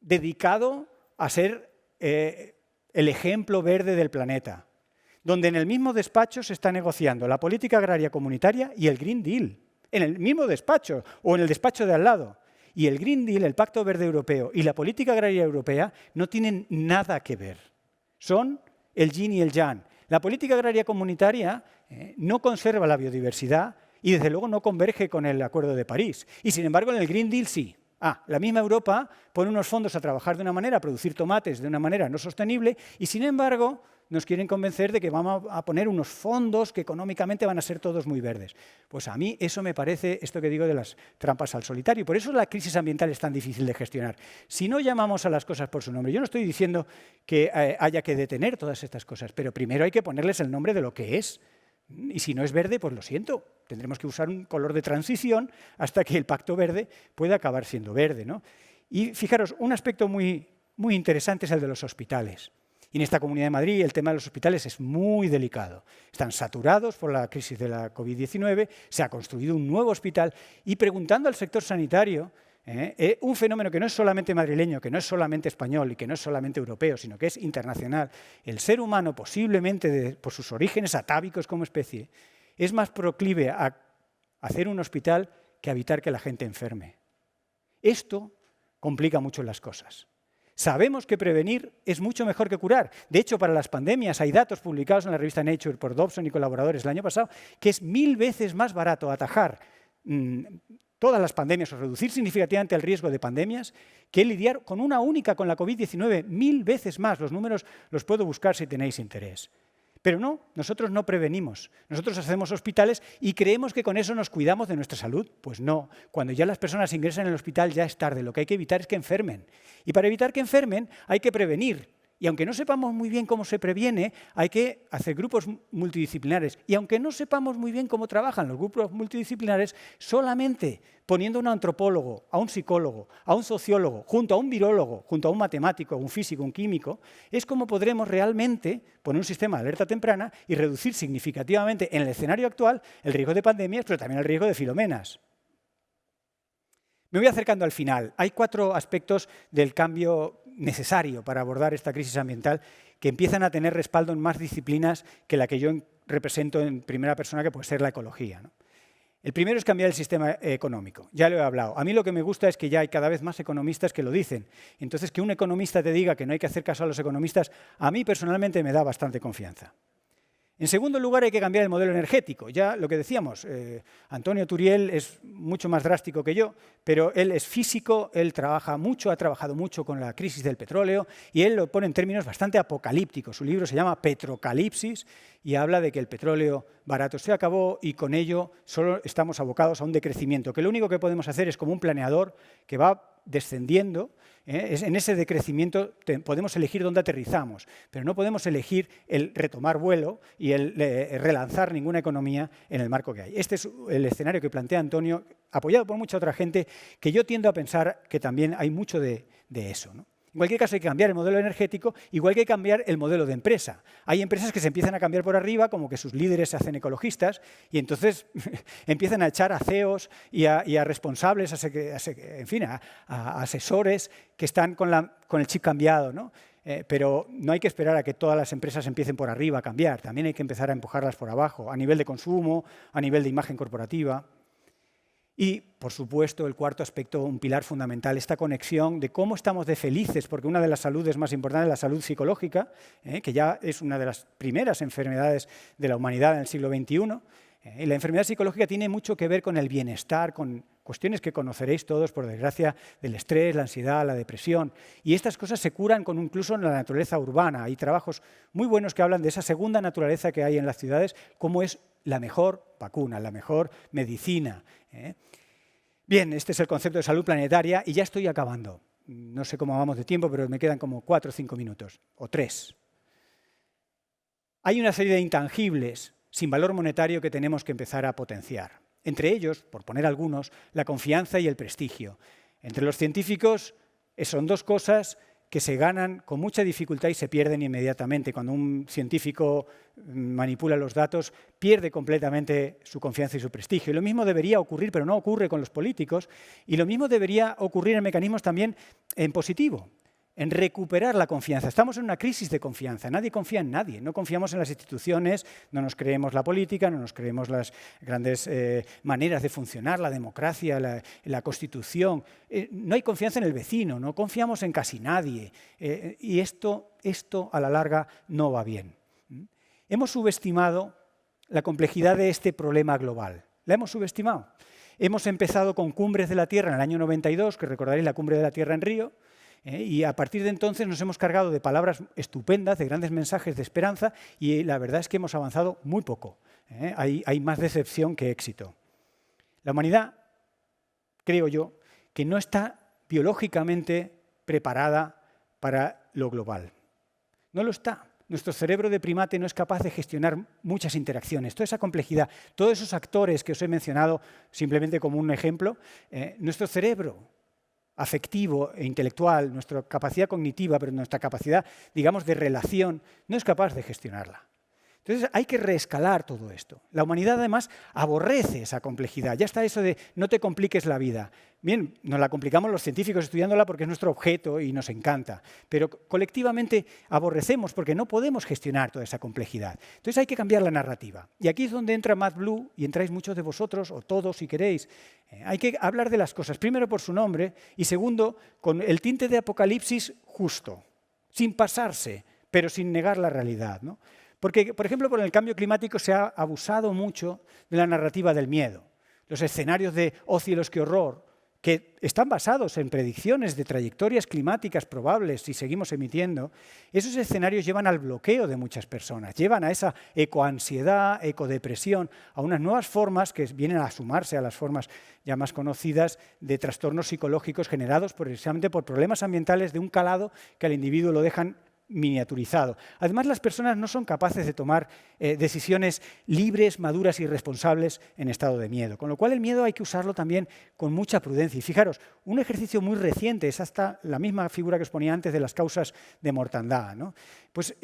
dedicado a ser el ejemplo verde del planeta, donde en el mismo despacho se está negociando la política agraria comunitaria y el Green Deal, en el mismo despacho o en el despacho de al lado. Y el Green Deal, el Pacto Verde Europeo y la política agraria europea no tienen nada que ver. Son el yin y el yang. La política agraria comunitaria no conserva la biodiversidad y desde luego no converge con el Acuerdo de París. Y sin embargo en el Green Deal sí. La misma Europa pone unos fondos a trabajar de una manera, a producir tomates de una manera no sostenible y sin embargo nos quieren convencer de que vamos a poner unos fondos que económicamente van a ser todos muy verdes. Pues a mí eso me parece, esto que digo de las trampas al solitario. Por eso la crisis ambiental es tan difícil de gestionar. Si no llamamos a las cosas por su nombre, yo no estoy diciendo que haya que detener todas estas cosas, pero primero hay que ponerles el nombre de lo que es. Y si no es verde, pues lo siento, tendremos que usar un color de transición hasta que el Pacto Verde pueda acabar siendo verde, ¿no? Y fijaros, un aspecto muy interesante es el de los hospitales. Y en esta Comunidad de Madrid el tema de los hospitales es muy delicado. Están saturados por la crisis de la COVID-19, se ha construido un nuevo hospital y preguntando al sector sanitario, un fenómeno que no es solamente madrileño, que no es solamente español y que no es solamente europeo, sino que es internacional. El ser humano, posiblemente por sus orígenes atávicos como especie, es más proclive a hacer un hospital que a evitar que la gente enferme. Esto complica mucho las cosas. Sabemos que prevenir es mucho mejor que curar. De hecho, para las pandemias hay datos publicados en la revista Nature por Dobson y colaboradores el año pasado que es 1000 veces más barato atajar todas las pandemias o reducir significativamente el riesgo de pandemias que lidiar con una única, con la COVID-19, 1000 veces más. Los números los puedo buscar si tenéis interés. Pero no, nosotros no prevenimos. Nosotros hacemos hospitales y creemos que con eso nos cuidamos de nuestra salud. Pues no, cuando ya las personas ingresan en el hospital ya es tarde. Lo que hay que evitar es que enfermen. Y para evitar que enfermen hay que prevenir. Y aunque no sepamos muy bien cómo se previene, hay que hacer grupos multidisciplinares. Y aunque no sepamos muy bien cómo trabajan los grupos multidisciplinares, solamente poniendo a un antropólogo, a un psicólogo, a un sociólogo, junto a un virólogo, junto a un matemático, un físico, un químico, es como podremos realmente poner un sistema de alerta temprana y reducir significativamente en el escenario actual el riesgo de pandemias, pero también el riesgo de filomenas. Me voy acercando al final. Hay 4 aspectos del cambio necesario para abordar esta crisis ambiental que empiezan a tener respaldo en más disciplinas que la que yo represento en primera persona, que puede ser la ecología, ¿no? El primero es cambiar el sistema económico. Ya lo he hablado. A mí lo que me gusta es que ya hay cada vez más economistas que lo dicen. Entonces, que un economista te diga que no hay que hacer caso a los economistas, a mí personalmente me da bastante confianza. En segundo lugar, hay que cambiar el modelo energético. Ya lo que decíamos, Antonio Turiel es mucho más drástico que yo, pero él es físico, él trabaja mucho, ha trabajado mucho con la crisis del petróleo y él lo pone en términos bastante apocalípticos. Su libro se llama Petrocalipsis y habla de que el petróleo barato se acabó y con ello solo estamos abocados a un decrecimiento, que lo único que podemos hacer es como un planeador que va descendiendo. En ese decrecimiento podemos elegir dónde aterrizamos, pero no podemos elegir el retomar vuelo y el relanzar ninguna economía en el marco que hay. Este es el escenario que plantea Antonio, apoyado por mucha otra gente, que yo tiendo a pensar que también hay mucho de eso, ¿no? En cualquier caso hay que cambiar el modelo energético, igual que hay que cambiar el modelo de empresa. Hay empresas que se empiezan a cambiar por arriba, como que sus líderes se hacen ecologistas, y entonces empiezan a echar a CEOs y a responsables, en fin, a asesores que están con el chip cambiado, ¿no? Pero no hay que esperar a que todas las empresas empiecen por arriba a cambiar, también hay que empezar a empujarlas por abajo, a nivel de consumo, a nivel de imagen corporativa. Y, por supuesto, el cuarto aspecto, un pilar fundamental, esta conexión de cómo estamos de felices, porque una de las saludes más importantes es la salud psicológica, que ya es una de las primeras enfermedades de la humanidad en el siglo XXI. Y la enfermedad psicológica tiene mucho que ver con el bienestar, con cuestiones que conoceréis todos, por desgracia, del estrés, la ansiedad, la depresión. Y estas cosas se curan incluso en la naturaleza urbana. Hay trabajos muy buenos que hablan de esa segunda naturaleza que hay en las ciudades, cómo es la mejor vacuna, la mejor medicina. Bien, este es el concepto de salud planetaria y ya estoy acabando. No sé cómo vamos de tiempo, pero me quedan como 4 o 5 minutos, o 3. Hay una serie de intangibles sin valor monetario que tenemos que empezar a potenciar. Entre ellos, por poner algunos, la confianza y el prestigio. Entre los científicos son 2 cosas que se ganan con mucha dificultad y se pierden inmediatamente. Cuando un científico manipula los datos, pierde completamente su confianza y su prestigio. Y lo mismo debería ocurrir, pero no ocurre con los políticos, y lo mismo debería ocurrir en mecanismos también en positivo. en recuperar la confianza. Estamos en una crisis de confianza. Nadie confía en nadie. No confiamos en las instituciones, no nos creemos la política, no nos creemos las grandes maneras de funcionar, la democracia, la Constitución. No hay confianza en el vecino, no confiamos en casi nadie. Y esto a la larga no va bien. Hemos subestimado la complejidad de este problema global. La hemos subestimado. Hemos empezado con Cumbres de la Tierra en el año 92, que recordaréis la Cumbre de la Tierra en Río, y a partir de entonces nos hemos cargado de palabras estupendas, de grandes mensajes de esperanza, y la verdad es que hemos avanzado muy poco. Hay más decepción que éxito. La humanidad, creo yo, que no está biológicamente preparada para lo global. No lo está. Nuestro cerebro de primate no es capaz de gestionar muchas interacciones. Toda esa complejidad, todos esos actores que os he mencionado simplemente como un ejemplo, nuestro cerebro afectivo e intelectual, nuestra capacidad cognitiva, pero nuestra capacidad, digamos, de relación, no es capaz de gestionarla. Entonces hay que reescalar todo esto. La humanidad además aborrece esa complejidad. Ya está eso de no te compliques la vida. Bien, nos la complicamos los científicos estudiándola porque es nuestro objeto y nos encanta, pero colectivamente aborrecemos porque no podemos gestionar toda esa complejidad. Entonces hay que cambiar la narrativa. Y aquí es donde entra MadBlue y entráis muchos de vosotros, o todos si queréis. Hay que hablar de las cosas, primero por su nombre y segundo con el tinte de apocalipsis justo, sin pasarse, pero sin negar la realidad, ¿no? Porque, por ejemplo, con el cambio climático se ha abusado mucho de la narrativa del miedo. Los escenarios de ¡oh cielos, qué horror!, que están basados en predicciones de trayectorias climáticas probables si seguimos emitiendo, esos escenarios llevan al bloqueo de muchas personas, llevan a esa ecoansiedad, ecodepresión, a unas nuevas formas que vienen a sumarse a las formas ya más conocidas de trastornos psicológicos generados precisamente por problemas ambientales de un calado que al individuo lo dejan miniaturizado. Además, las personas no son capaces de tomar decisiones libres, maduras y responsables en estado de miedo, con lo cual el miedo hay que usarlo también con mucha prudencia. Y fijaros, un ejercicio muy reciente es hasta la misma figura que os ponía antes de las causas de mortandad, ¿no? Pues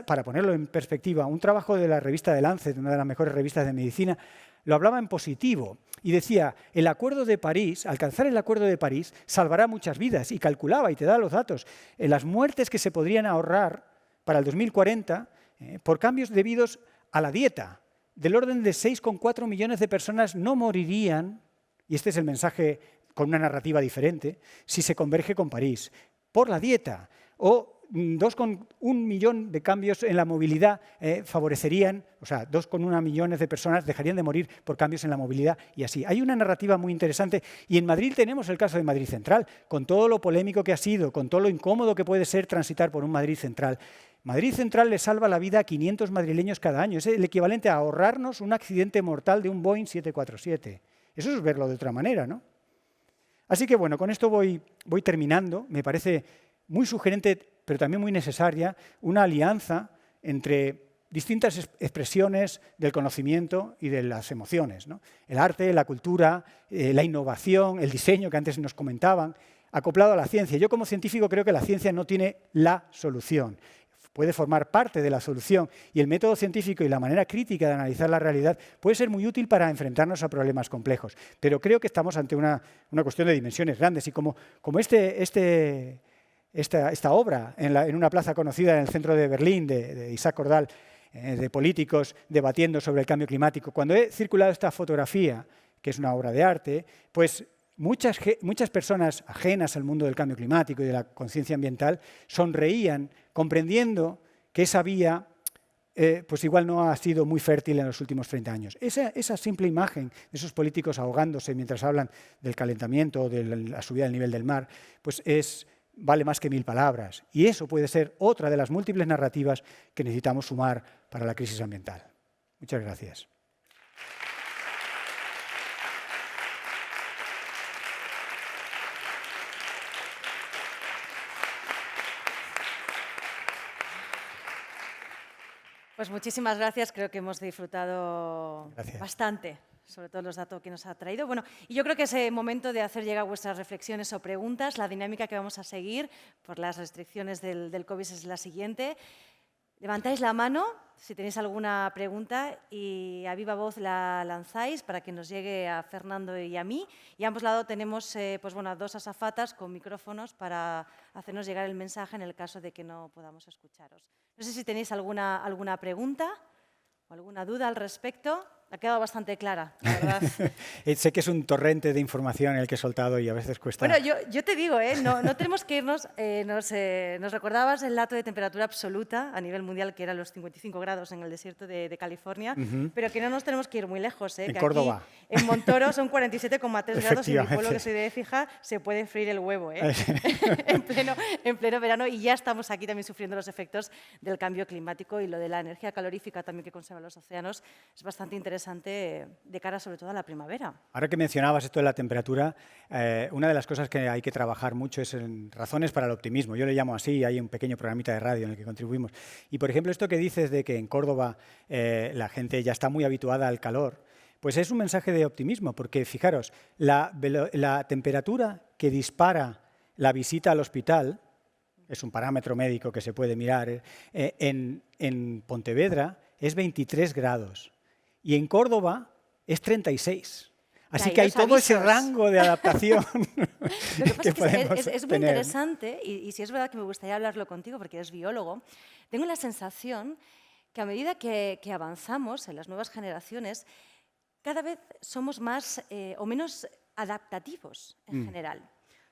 para ponerlo en perspectiva, un trabajo de la revista The Lancet, una de las mejores revistas de medicina, lo hablaba en positivo y decía, el Acuerdo de París, alcanzar el Acuerdo de París salvará muchas vidas, y calculaba y te da los datos, las muertes que se podrían ahorrar para el 2040 por cambios debidos a la dieta. Del orden de 6,4 millones de personas no morirían, y este es el mensaje con una narrativa diferente, si se converge con París, por la dieta, o 2,1 millón de cambios en la movilidad favorecerían, o sea, 2,1 millones de personas dejarían de morir por cambios en la movilidad y así. Hay una narrativa muy interesante y en Madrid tenemos el caso de Madrid Central, con todo lo polémico que ha sido, con todo lo incómodo que puede ser transitar por un Madrid Central. Madrid Central le salva la vida a 500 madrileños cada año. Es el equivalente a ahorrarnos un accidente mortal de un Boeing 747. Eso es verlo de otra manera, ¿no? Así que bueno, con esto voy terminando. Me parece muy sugerente, pero también muy necesaria, una alianza entre distintas expresiones del conocimiento y de las emociones, ¿no? El arte, la cultura, la innovación, el diseño que antes nos comentaban, acoplado a la ciencia. Yo como científico creo que la ciencia no tiene la solución. Puede formar parte de la solución y el método científico y la manera crítica de analizar la realidad puede ser muy útil para enfrentarnos a problemas complejos. Pero creo que estamos ante una cuestión de dimensiones grandes y como esta obra en una plaza conocida en el centro de Berlín de Isaac Cordal, de políticos debatiendo sobre el cambio climático. Cuando he circulado esta fotografía, que es una obra de arte, pues muchas personas ajenas al mundo del cambio climático y de la conciencia ambiental sonreían comprendiendo que esa vía pues igual no ha sido muy fértil en los últimos 30 años. Esa simple imagen de esos políticos ahogándose mientras hablan del calentamiento o de la subida del nivel del mar, pues vale más que 1000 palabras. Y eso puede ser otra de las múltiples narrativas que necesitamos sumar para la crisis ambiental. Muchas gracias. Pues muchísimas gracias. Creo que hemos disfrutado bastante, sobre todo los datos que nos ha traído. Bueno, y yo creo que es el momento de hacer llegar vuestras reflexiones o preguntas. La dinámica que vamos a seguir por las restricciones del COVID es la siguiente. levantáis la mano si tenéis alguna pregunta y a viva voz la lanzáis para que nos llegue a Fernando y a mí. Y a ambos lados tenemos pues bueno, 2 azafatas con micrófonos para hacernos llegar el mensaje en el caso de que no podamos escucharos. No sé si tenéis alguna pregunta o alguna duda al respecto. Ha quedado bastante clara, la verdad. Sé que es un torrente de información el que he soltado y a veces cuesta... Bueno, yo te digo, no tenemos que irnos... nos recordabas el dato de temperatura absoluta a nivel mundial, que eran los 55 grados en el desierto de California, pero que no nos tenemos que ir muy lejos. En que Córdoba. Aquí, en Montoro son 47,3 grados y en mi pueblo, que soy de Écija, se puede freír el huevo en pleno verano, y ya estamos aquí también sufriendo los efectos del cambio climático, y lo de la energía calorífica también que conservan los océanos es bastante interesante de cara sobre todo a la primavera. Ahora que mencionabas esto de la temperatura, una de las cosas que hay que trabajar mucho es en razones para el optimismo. Yo le llamo así, hay un pequeño programita de radio en el que contribuimos. Y, por ejemplo, esto que dices de que en Córdoba la gente ya está muy habituada al calor, pues es un mensaje de optimismo, porque fijaros, la temperatura que dispara la visita al hospital, es un parámetro médico que se puede mirar, en Pontevedra es 23 grados. Y en Córdoba es 36. Así que hay todo ese rango de adaptación que podemos es muy interesante, y si es verdad que me gustaría hablarlo contigo porque eres biólogo, tengo la sensación que a medida que avanzamos en las nuevas generaciones, cada vez somos más o menos adaptativos en general.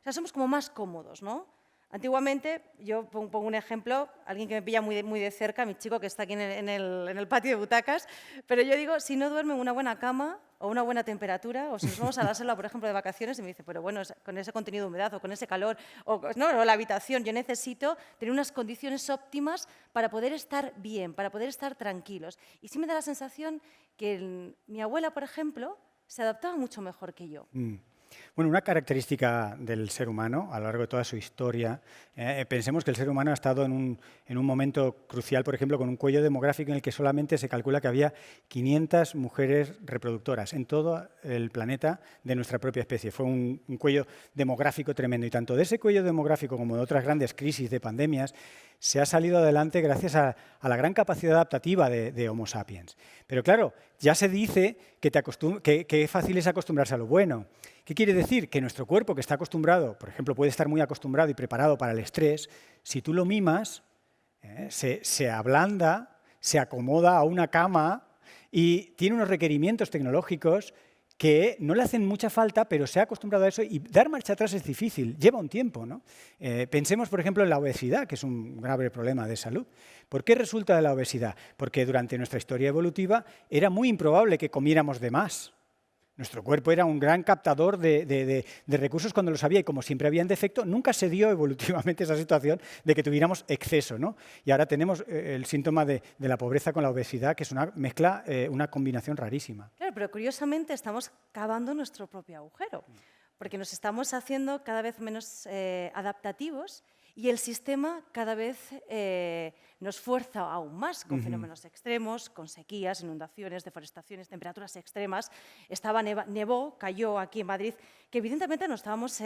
O sea, somos como más cómodos, ¿no? Antiguamente, yo pongo un ejemplo, alguien que me pilla muy de cerca, mi chico que está aquí en el patio de butacas, pero yo digo, si no duerme en una buena cama o una buena temperatura, o si nos vamos a la selva, por ejemplo, de vacaciones, y me dice, pero bueno, con ese contenido de humedad o con ese calor, o la habitación, yo necesito tener unas condiciones óptimas para poder estar bien, para poder estar tranquilos. Y sí me da la sensación que mi abuela, por ejemplo, se adaptaba mucho mejor que yo. Bueno, una característica del ser humano a lo largo de toda su historia, pensemos que el ser humano ha estado en un momento crucial, por ejemplo, con un cuello demográfico en el que solamente se calcula que había 500 mujeres reproductoras en todo el planeta de nuestra propia especie. Fue un cuello demográfico tremendo, y tanto de ese cuello demográfico como de otras grandes crisis de pandemias se ha salido adelante gracias a la gran capacidad adaptativa de Homo sapiens. Pero claro, ya se dice que fácil es acostumbrarse a lo bueno. ¿Qué quiere decir? Que nuestro cuerpo, que está acostumbrado, por ejemplo, puede estar muy acostumbrado y preparado para el estrés, si tú lo mimas, se ablanda, se acomoda a una cama y tiene unos requerimientos tecnológicos que no le hacen mucha falta, pero se ha acostumbrado a eso, y dar marcha atrás es difícil, lleva un tiempo, ¿no? Pensemos, por ejemplo, en la obesidad, que es un grave problema de salud. ¿Por qué resulta de la obesidad? Porque durante nuestra historia evolutiva era muy improbable que comiéramos de más. Nuestro cuerpo era un gran captador de recursos cuando los había, y como siempre había en defecto, nunca se dio evolutivamente esa situación de que tuviéramos exceso, ¿no? Y ahora tenemos el síntoma de la pobreza con la obesidad, que es una mezcla, una combinación rarísima. Claro, pero curiosamente estamos cavando nuestro propio agujero, porque nos estamos haciendo cada vez menos adaptativos, y el sistema cada vez nos fuerza aún más con fenómenos extremos, con sequías, inundaciones, deforestaciones, temperaturas extremas. Nevó, cayó aquí en Madrid, que evidentemente no estábamos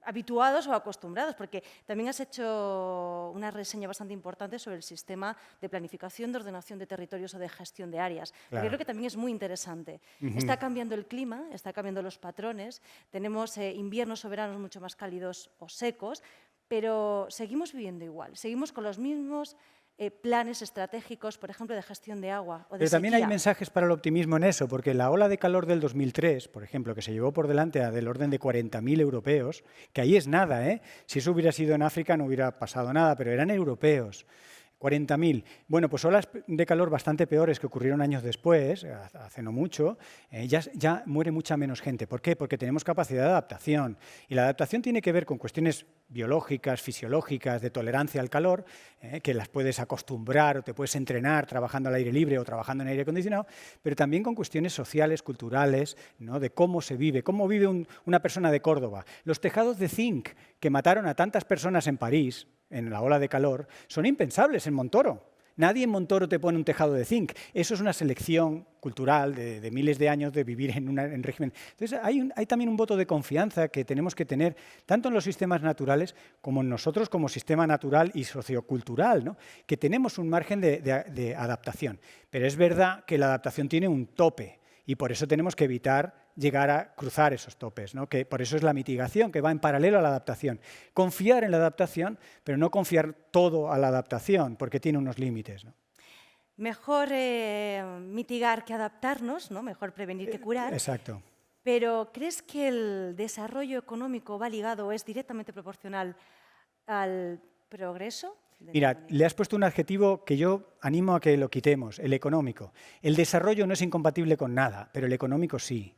habituados o acostumbrados, porque también has hecho una reseña bastante importante sobre el sistema de planificación, de ordenación de territorios o de gestión de áreas. Claro. Creo que también es muy interesante. Está cambiando el clima, está cambiando los patrones, tenemos inviernos o veranos mucho más cálidos o secos, pero seguimos viviendo igual, seguimos con los mismos planes estratégicos, por ejemplo, de gestión de agua o de Pero también sequía. hay mensajes para el optimismo en eso, porque la ola de calor del 2003, por ejemplo, que se llevó por delante del orden de 40.000 europeos, que ahí es nada, ¿eh? Si eso hubiera sido en África no hubiera pasado nada, pero eran europeos. 40.000. Bueno, pues olas de calor bastante peores que ocurrieron años después, hace no mucho, ya muere mucha menos gente. ¿Por qué? Porque tenemos capacidad de adaptación. Y la adaptación tiene que ver con cuestiones biológicas, fisiológicas, de tolerancia al calor, que las puedes acostumbrar o te puedes entrenar trabajando al aire libre o trabajando en aire acondicionado, pero también con cuestiones sociales, culturales, ¿no? De cómo se vive, cómo vive una persona de Córdoba. Los tejados de zinc que mataron a tantas personas en París, en la ola de calor, son impensables en Montoro. Nadie en Montoro te pone un tejado de zinc. Eso es una selección cultural de miles de años de vivir en régimen. Entonces, hay también un voto de confianza que tenemos que tener tanto en los sistemas naturales como en nosotros como sistema natural y sociocultural, ¿no? Que tenemos un margen de adaptación. Pero es verdad que la adaptación tiene un tope y por eso tenemos que evitar llegar a cruzar esos topes, ¿no? Que por eso es la mitigación, que va en paralelo a la adaptación. Confiar en la adaptación, pero no confiar todo a la adaptación, porque tiene unos límites, ¿no? Mejor mitigar que adaptarnos, ¿no? Mejor prevenir que curar. Exacto. Pero ¿crees que el desarrollo económico va ligado o es directamente proporcional al progreso? Mira, le has puesto un adjetivo que yo animo a que lo quitemos, el económico. El desarrollo no es incompatible con nada, pero el económico sí.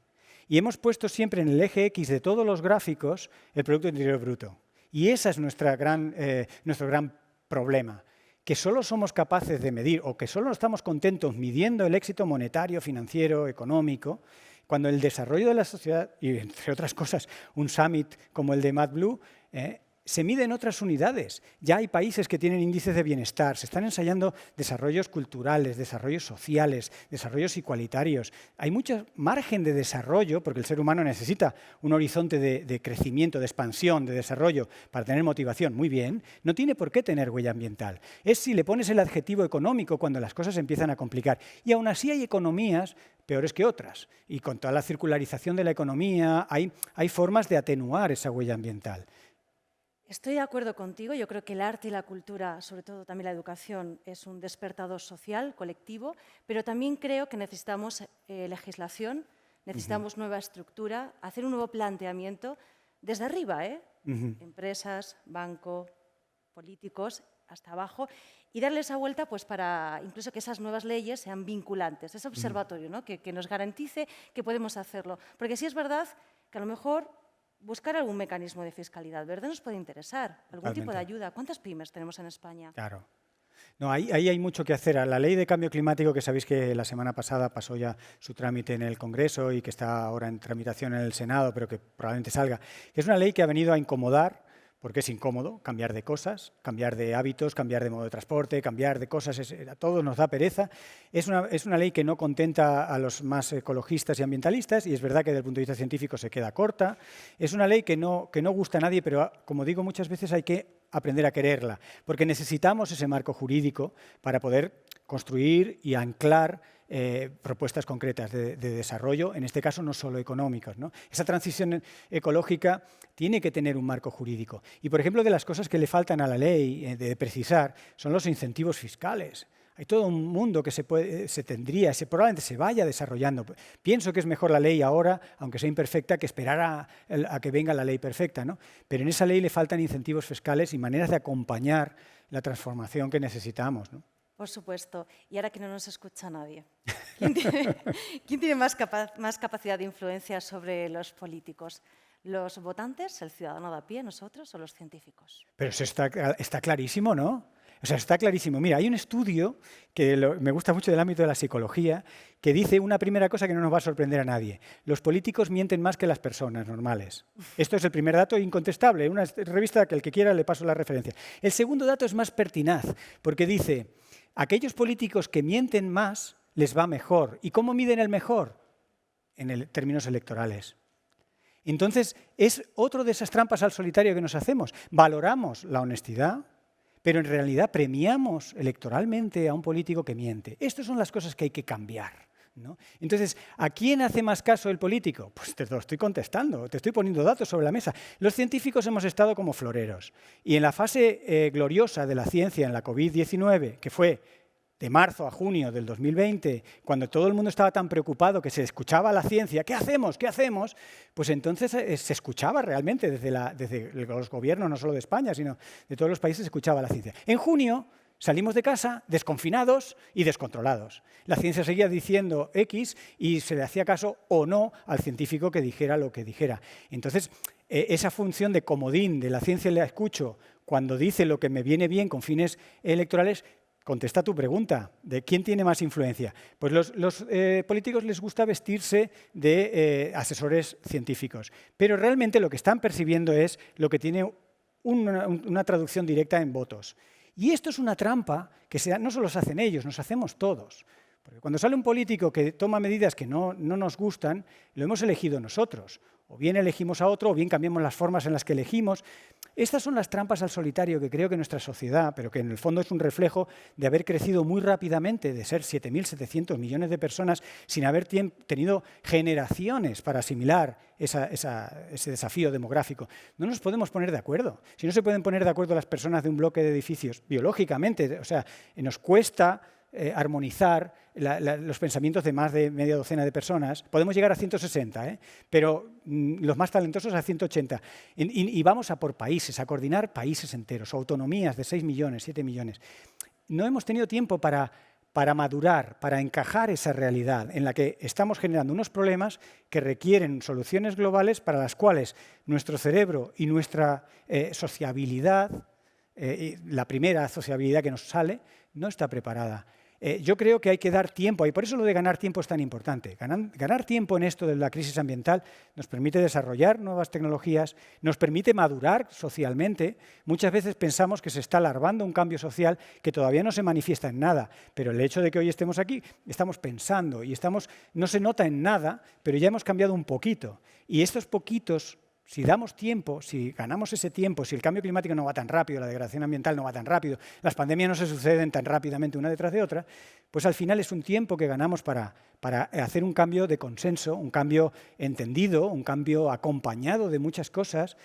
Y hemos puesto siempre en el eje X de todos los gráficos el Producto Interior Bruto. Y ese es nuestro gran problema, que solo somos capaces de medir o que solo estamos contentos midiendo el éxito monetario, financiero, económico, cuando el desarrollo de la sociedad, y entre otras cosas, un summit como el de MadBlue, se mide en otras unidades. Ya hay países que tienen índices de bienestar, se están ensayando desarrollos culturales, desarrollos sociales, desarrollos igualitarios. Hay mucho margen de desarrollo, porque el ser humano necesita un horizonte de crecimiento, de expansión, de desarrollo, para tener motivación. Muy bien, no tiene por qué tener huella ambiental. Es si le pones el adjetivo económico cuando las cosas se empiezan a complicar. Y aún así hay economías peores que otras. Y con toda la circularización de la economía hay formas de atenuar esa huella ambiental. Estoy de acuerdo contigo. Yo creo que el arte y la cultura, sobre todo también la educación, es un despertador social, colectivo, pero también creo que necesitamos legislación, necesitamos nueva estructura, hacer un nuevo planteamiento desde arriba, empresas, banco, políticos, hasta abajo, y darle esa vuelta pues, para incluso que esas nuevas leyes sean vinculantes, ese observatorio, ¿no? que nos garantice que podemos hacerlo. Porque sí es verdad que a lo mejor buscar algún mecanismo de fiscalidad verde nos puede interesar, algún tipo de ayuda. ¿Cuántas pymes tenemos en España? Claro. No, ahí hay mucho que hacer. La ley de cambio climático, que sabéis que la semana pasada pasó ya su trámite en el Congreso y que está ahora en tramitación en el Senado, pero que probablemente salga, que es una ley que ha venido a incomodar, porque es incómodo cambiar de cosas, cambiar de hábitos, cambiar de modo de transporte, cambiar de cosas, a todos nos da pereza. Es una ley que no contenta a los más ecologistas y ambientalistas, y es verdad que desde el punto de vista científico se queda corta. Es una ley que no gusta a nadie, pero como digo muchas veces hay que aprender a quererla, porque necesitamos ese marco jurídico para poder construir y anclar propuestas concretas de desarrollo, en este caso no solo económicos, ¿no? Esa transición ecológica tiene que tener un marco jurídico. Y, por ejemplo, de las cosas que le faltan a la ley de precisar son los incentivos fiscales. Hay todo un mundo que probablemente se vaya desarrollando. Pienso que es mejor la ley ahora, aunque sea imperfecta, que esperar a que venga la ley perfecta, ¿no? Pero en esa ley le faltan incentivos fiscales y maneras de acompañar la transformación que necesitamos, ¿no? Por supuesto. Y ahora que no nos escucha nadie, ¿quién tiene más capacidad de influencia sobre los políticos? ¿Los votantes, el ciudadano de a pie, nosotros, o los científicos? Pero eso está clarísimo, ¿no? O sea, está clarísimo. Mira, hay un estudio que me gusta mucho del ámbito de la psicología que dice una primera cosa que no nos va a sorprender a nadie. Los políticos mienten más que las personas normales. Esto es el primer dato incontestable. Una revista que el que quiera le paso la referencia. El segundo dato es más pertinaz porque dice, aquellos políticos que mienten más les va mejor. ¿Y cómo miden el mejor? En términos electorales. Entonces, es otro de esas trampas al solitario que nos hacemos. Valoramos la honestidad, pero en realidad premiamos electoralmente a un político que miente. Estas son las cosas que hay que cambiar, ¿no? Entonces, ¿a quién hace más caso el político? Pues te lo estoy contestando, te estoy poniendo datos sobre la mesa. Los científicos hemos estado como floreros. Y en la fase gloriosa de la ciencia, en la COVID-19, que fue de marzo a junio del 2020, cuando todo el mundo estaba tan preocupado que se escuchaba la ciencia, ¿qué hacemos? ¿Qué hacemos? Pues entonces se escuchaba realmente desde los gobiernos, no solo de España, sino de todos los países, se escuchaba la ciencia. En junio salimos de casa desconfinados y descontrolados. La ciencia seguía diciendo X y se le hacía caso o no al científico que dijera lo que dijera. Entonces, esa función de comodín de la ciencia la escucho cuando dice lo que me viene bien con fines electorales. Contesta tu pregunta, ¿de quién tiene más influencia? Pues los políticos les gusta vestirse de asesores científicos, pero realmente lo que están percibiendo es lo que tiene una traducción directa en votos. Y esto es una trampa que no solo se hacen ellos, nos hacemos todos. Porque cuando sale un político que toma medidas que no nos gustan, lo hemos elegido nosotros. O bien elegimos a otro, o bien cambiamos las formas en las que elegimos. Estas son las trampas al solitario que creo que nuestra sociedad, pero que en el fondo es un reflejo de haber crecido muy rápidamente, de ser 7.700 millones de personas, sin haber tenido generaciones para asimilar ese desafío demográfico. No nos podemos poner de acuerdo. Si no se pueden poner de acuerdo las personas de un bloque de edificios, biológicamente, o sea, nos cuesta armonizar los pensamientos de más de media docena de personas. Podemos llegar a 160, pero los más talentosos a 180. Y vamos a por países, a coordinar países enteros, autonomías de 6 millones, 7 millones. No hemos tenido tiempo para madurar, para encajar esa realidad en la que estamos generando unos problemas que requieren soluciones globales para las cuales nuestro cerebro y nuestra sociabilidad, la primera sociabilidad que nos sale, no está preparada. Yo creo que hay que dar tiempo, y por eso lo de ganar tiempo es tan importante. Ganar tiempo en esto de la crisis ambiental nos permite desarrollar nuevas tecnologías, nos permite madurar socialmente. Muchas veces pensamos que se está larvando un cambio social que todavía no se manifiesta en nada, pero el hecho de que hoy estemos aquí, estamos pensando y no se nota en nada, pero ya hemos cambiado un poquito. Y estos poquitos, si damos tiempo, si ganamos ese tiempo, si el cambio climático no va tan rápido, la degradación ambiental no va tan rápido, las pandemias no se suceden tan rápidamente una detrás de otra, pues al final es un tiempo que ganamos para hacer un cambio de consenso, un cambio entendido, un cambio acompañado de muchas cosas,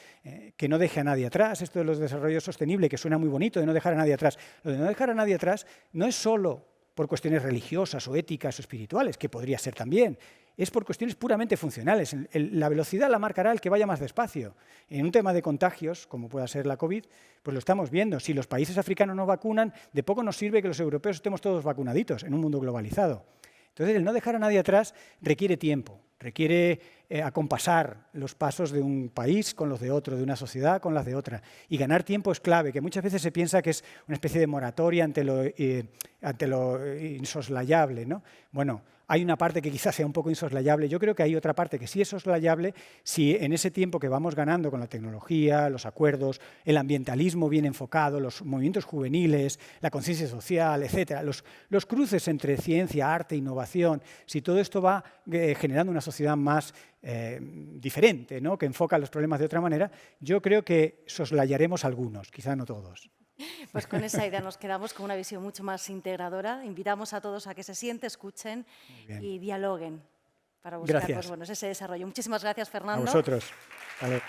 que no deje a nadie atrás. Esto de los desarrollos sostenibles, que suena muy bonito, de no dejar a nadie atrás. Lo de no dejar a nadie atrás no es solo por cuestiones religiosas o éticas o espirituales, que podría ser también. Es por cuestiones puramente funcionales. La velocidad la marcará el que vaya más despacio. En un tema de contagios, como pueda ser la COVID, pues lo estamos viendo. Si los países africanos no vacunan, de poco nos sirve que los europeos estemos todos vacunaditos en un mundo globalizado. Entonces, el no dejar a nadie atrás requiere tiempo, requiere acompasar los pasos de un país con los de otro, de una sociedad con las de otra. Y ganar tiempo es clave, que muchas veces se piensa que es una especie de moratoria ante lo insoslayable, ¿no? Bueno, hay una parte que quizás sea un poco insoslayable. Yo creo que hay otra parte que sí es soslayable si en ese tiempo que vamos ganando con la tecnología, los acuerdos, el ambientalismo bien enfocado, los movimientos juveniles, la conciencia social, etcétera, los cruces entre ciencia, arte, innovación, si todo esto va generando una sociedad más diferente, ¿no?, que enfoca los problemas de otra manera, yo creo que soslayaremos algunos, quizá no todos. Pues con esa idea nos quedamos con una visión mucho más integradora. Invitamos a todos a que se sienten, escuchen y dialoguen para buscar pues, bueno, ese desarrollo. Muchísimas gracias, Fernando. A vosotros. Vale.